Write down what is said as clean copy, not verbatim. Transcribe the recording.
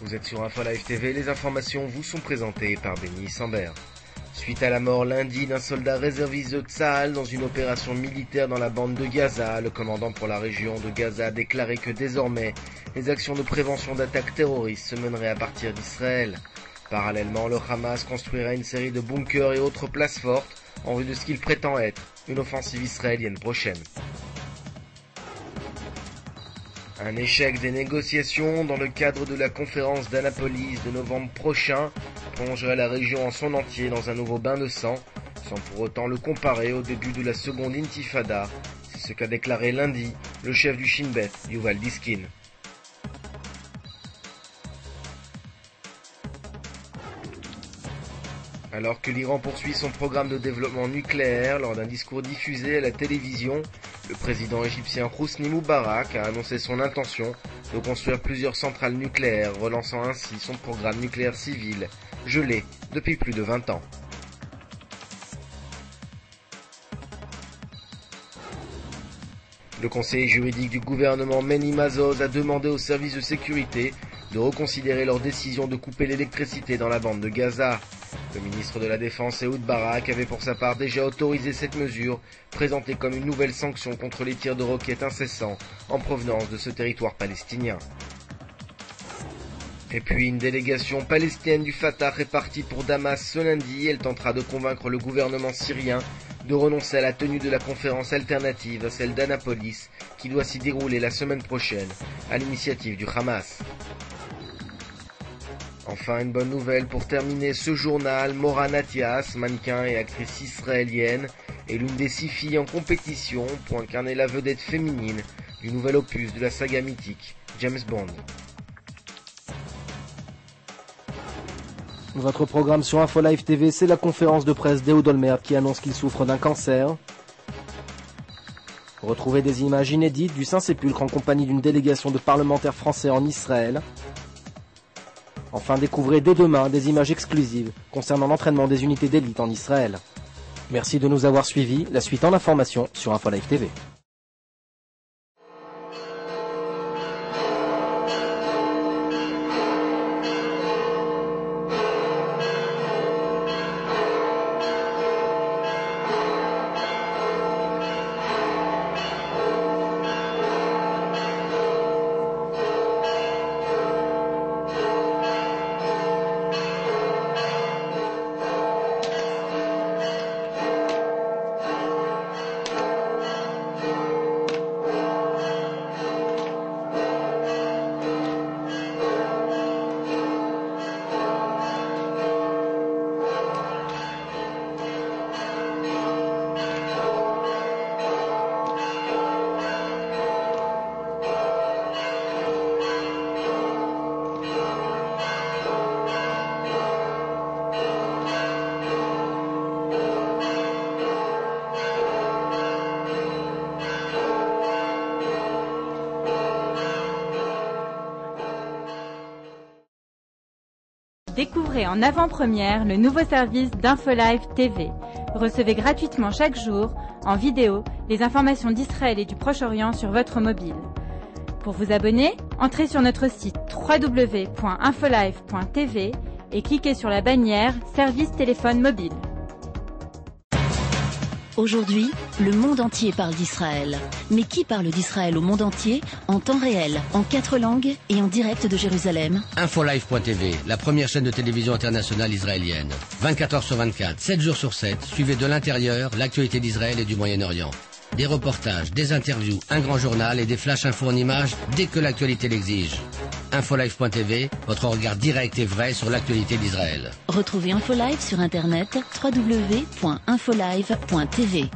Vous êtes sur InfoLive TV, les informations vous sont présentées par Benny Sambert. Suite à la mort lundi d'un soldat réserviste de Tsahal dans une opération militaire dans la bande de Gaza, le commandant pour la région de Gaza a déclaré que désormais, les actions de prévention d'attaques terroristes se meneraient à partir d'Israël. Parallèlement, le Hamas construira une série de bunkers et autres places fortes en vue de ce qu'il prétend être une offensive israélienne prochaine. Un échec des négociations dans le cadre de la conférence d'Annapolis de novembre prochain plongerait la région en son entier dans un nouveau bain de sang, sans pour autant le comparer au début de la seconde intifada. C'est ce qu'a déclaré lundi le chef du Shin Bet, Yuval Diskin. Alors que l'Iran poursuit son programme de développement nucléaire, lors d'un discours diffusé à la télévision, le président égyptien Hosni Moubarak a annoncé son intention de construire plusieurs centrales nucléaires, relançant ainsi son programme nucléaire civil, gelé depuis plus de 20 ans. Le conseiller juridique du gouvernement Meni Mazoz a demandé aux services de sécurité de reconsidérer leur décision de couper l'électricité dans la bande de Gaza. Le ministre de la Défense Ehud Barak avait pour sa part déjà autorisé cette mesure, présentée comme une nouvelle sanction contre les tirs de roquettes incessants en provenance de ce territoire palestinien. Et puis une délégation palestinienne du Fatah est partie pour Damas ce lundi. Elle tentera de convaincre le gouvernement syrien de renoncer à la tenue de la conférence alternative à celle d'Annapolis qui doit s'y dérouler la semaine prochaine à l'initiative du Hamas. Enfin, une bonne nouvelle pour terminer ce journal, Mora Natias, mannequin et actrice israélienne, est l'une des 6 filles en compétition pour incarner la vedette féminine du nouvel opus de la saga mythique, James Bond. Votre programme sur InfoLive TV, c'est la conférence de presse d'Ehud Olmert qui annonce qu'il souffre d'un cancer. Retrouvez des images inédites du Saint-Sépulcre en compagnie d'une délégation de parlementaires français en Israël. Enfin, découvrez dès demain des images exclusives concernant l'entraînement des unités d'élite en Israël. Merci de nous avoir suivis. La suite en information sur InfoLive TV. Découvrez en avant-première le nouveau service d'InfoLive TV. Recevez gratuitement chaque jour, en vidéo, les informations d'Israël et du Proche-Orient sur votre mobile. Pour vous abonner, entrez sur notre site www.infolive.tv et cliquez sur la bannière Service téléphone mobile. Aujourd'hui, le monde entier parle d'Israël. Mais qui parle d'Israël au monde entier, en temps réel, en 4 langues et en direct de Jérusalem? InfoLive.tv, la première chaîne de télévision internationale israélienne. 24 heures sur 24, 7 jours sur 7, suivez de l'intérieur l'actualité d'Israël et du Moyen-Orient. Des reportages, des interviews, un grand journal et des flash infos en images dès que l'actualité l'exige. InfoLive.tv, votre regard direct et vrai sur l'actualité d'Israël. Retrouvez InfoLive sur internet www.infolive.tv.